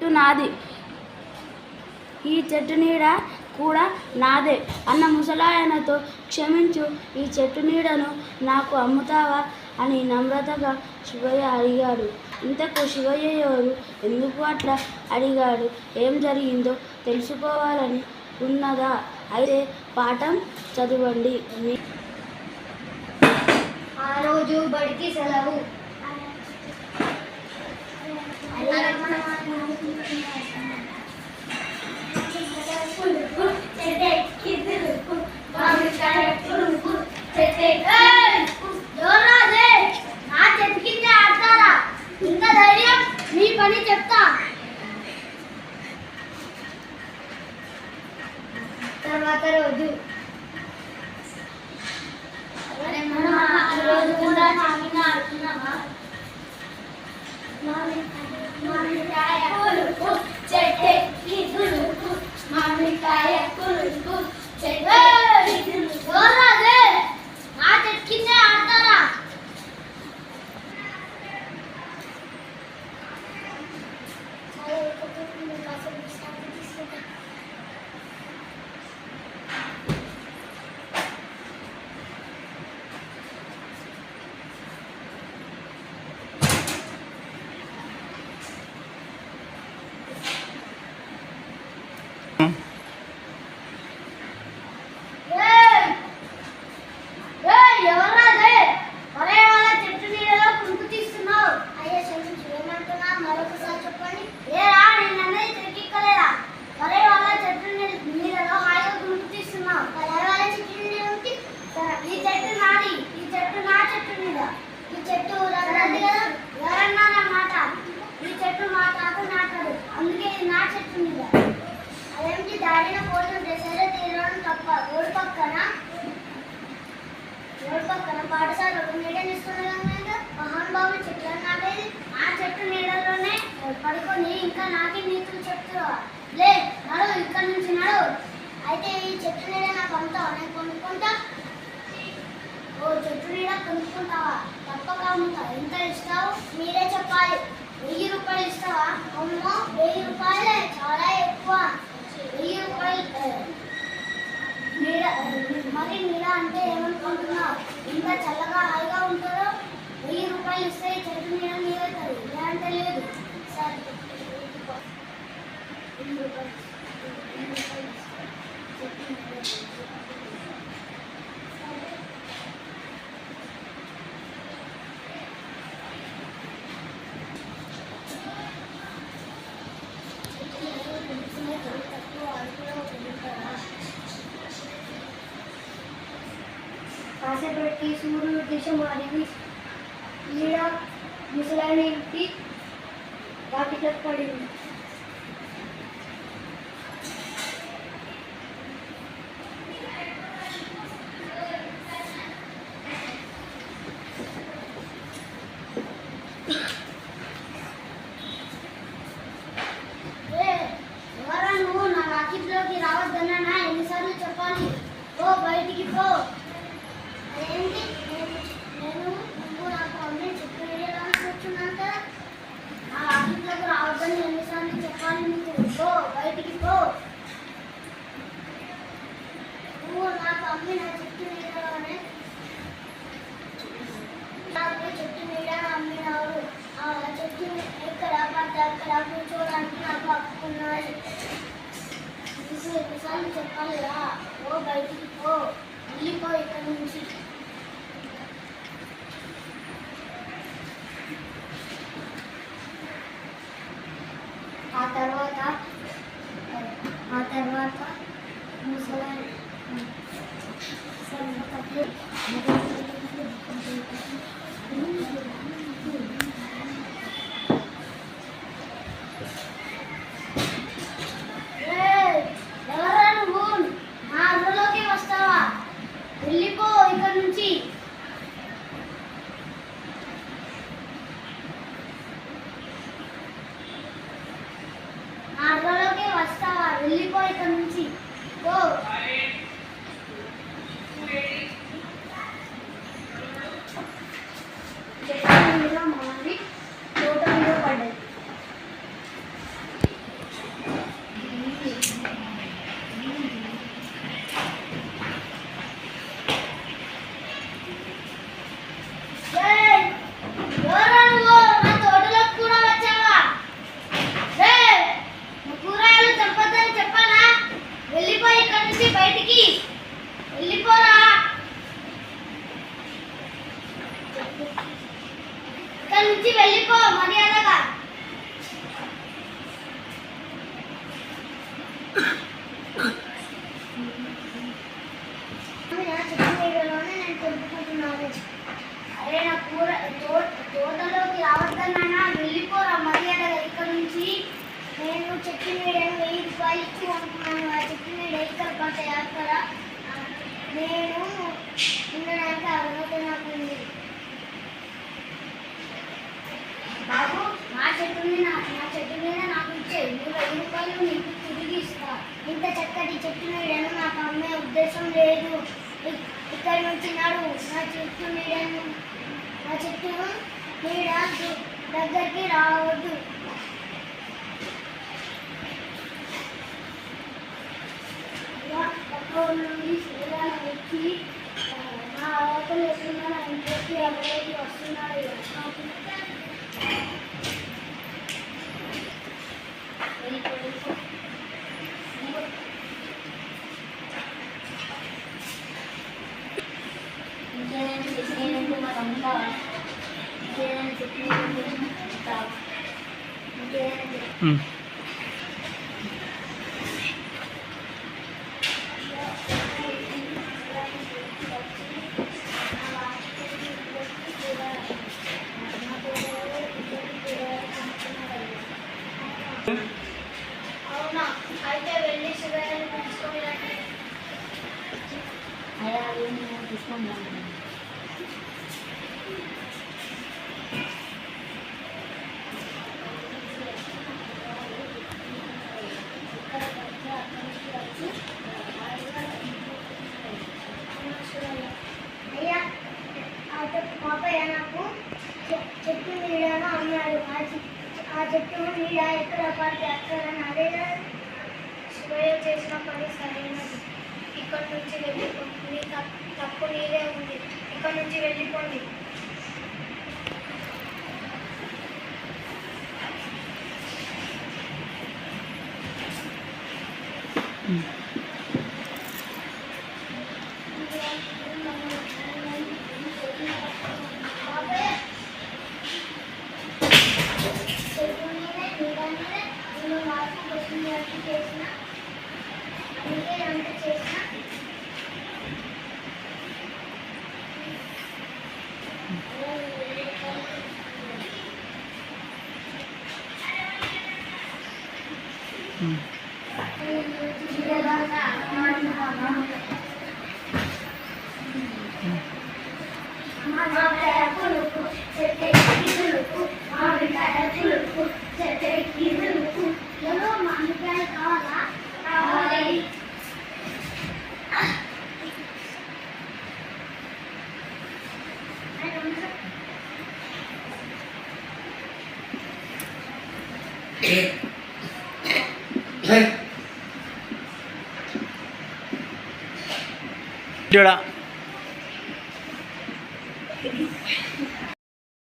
చెట్టు నాది, ఈ చెట్టు నీడ కూడా నాదే అన్న ముసలాయనతో, క్షమించు, ఈ చెట్టు నీడను నాకు అమ్ముతావా అని నమ్రతగా శివయ్య అడిగాడు. ఇంతకు శివయ్య ఎవరు, ఎందుకు అట్లా అడిగాడు, ఏం జరిగిందో తెలుసుకోవాలని ఉన్నదా? అయితే పాఠం చదవండి. ఆ రోజు బడికి సెలవు. మీ పని చెప్తా. తర్వాత రోజు పాఠశాలకు నీడనిస్తున్నా మహానుభావులు చెట్లను నాటేది ఆ చెట్టు నీడలోనే పడుకొని ఇంకా నాకే నీతులు చెప్తున్నా. లే నడు, ఇక్కడి నుంచి నడు. అయితే ఈ చెట్టు నీడ నాకు అమ్ముతావా? నేను కొనుక్కుంటా. ఓ చెట్టు నీడ కొనుక్కుంటావా? తప్పక అమ్ముతా. ఎంత ఇస్తావు? మీరే చెప్పాలి. 1000 రూపాయలు ఇస్తావా? అమ్మో, 1000 రూపాయలే, చాలా ఎక్కువ. 1000 రూపాయలు నీడ, మరి నీడ అంటే ఏమనుకుంటున్నావు? ఇంకా చల్లగా హాయిగా ఉంటుందో. 1000 రూపాయలు ఇస్తే చెట్టు నీడ నీడవుతుంది, లేదంటే లేదు. సరే, 1000 రూపాయలు కాసేపటికి సూర్యుడు దిశ మారింది. ఈడ ముసలాయన ఇంటి వాకిట్లకు పడింది. ఎవరా నువ్వు? నా వాకిట్లోకి రావద్దన్నా ఎన్నిసార్లు చెప్పాలి? ఓ బయటికి పో. ఏంటి? నువ్వు నాకు అన్నీ చెప్పేయాలని కూర్చున్నాను కదా. నా వాకిట్లోకి రావద్దని ఎన్నిసార్లు చెప్పాలి నీకు? పో, బయటికి పో. నువ్వు నాకు అమ్మి నా చెట్టు నీడలోనే చెట్టు నీడను అమ్మినావు. ఆ చెట్టు ఎక్కడ పడితే అక్కడ కూర్చోవడానికి నాకు హక్కున్నాయి. ఎన్నిసార్లు చెప్పాలి రా? ఓ బయటికి పో, వెళ్ళిపో ఇక్కడి నుంచి. ఆ తర్వాత ముసలాయన ఎవరా నువ్వు? నా అర్థంలోకి వస్తావా? వెళ్ళిపో ఇక్కడి నుంచి. నా అర్థంలోకి వస్తావా? వెళ్ళిపో ఇక్కడి నుంచి. పో. చెట్టు మీద మారి తోట మీద పడ్డది. చెట్టు నీడను 1000 రూపాయలు ఇచ్చి కొనుక్కున్నాను. ఆ చెట్టు నీడ ఇక్కడ పడతాయి అక్కడ నేను ఉండడానికి అర్హత నాకు ఉంది. బాబు నా చెట్టు మీద నాకు ఇచ్చే 1000 రూపాయలు నీకు తిరిగి ఇస్తా. ఇంత చక్కటి చెట్టు నీడను నాకు అమ్మే ఉద్దేశం లేదు. ఇక్కడి నుంచి నడు. నా చెట్టు నీడ దగ్గరికి రావద్దు. పక్క నుండి సూర్యాన్ని వచ్చి నా ఆకలి వస్తున్నా నా ఇంట్లోకి ఎవరికి వస్తున్నాడు. ఇంకేదైనా చెప్పినందుకు మరి అంతా ఇంకేదైనా చెప్పినందుకు ఇంకేదైనా అవునా? అయితే వెళ్ళి శివయ్యని తీసుకొని రండి. అయ్యా తీసుకొని రండి. అయ్యా పాపయ్య నాకు చెట్టు నీడను అన్నాడు. ఆ చెట్టు నీడ ఎక్కడ పడితే అక్కడ అదే శివయ్య చేసిన పని సరైనది. ఇక్కడి నుంచి వెళ్ళిపోండి. నీ తప్పు నీదే ఉంది. ఇక్కడి నుంచి వెళ్ళిపోండి. చూడ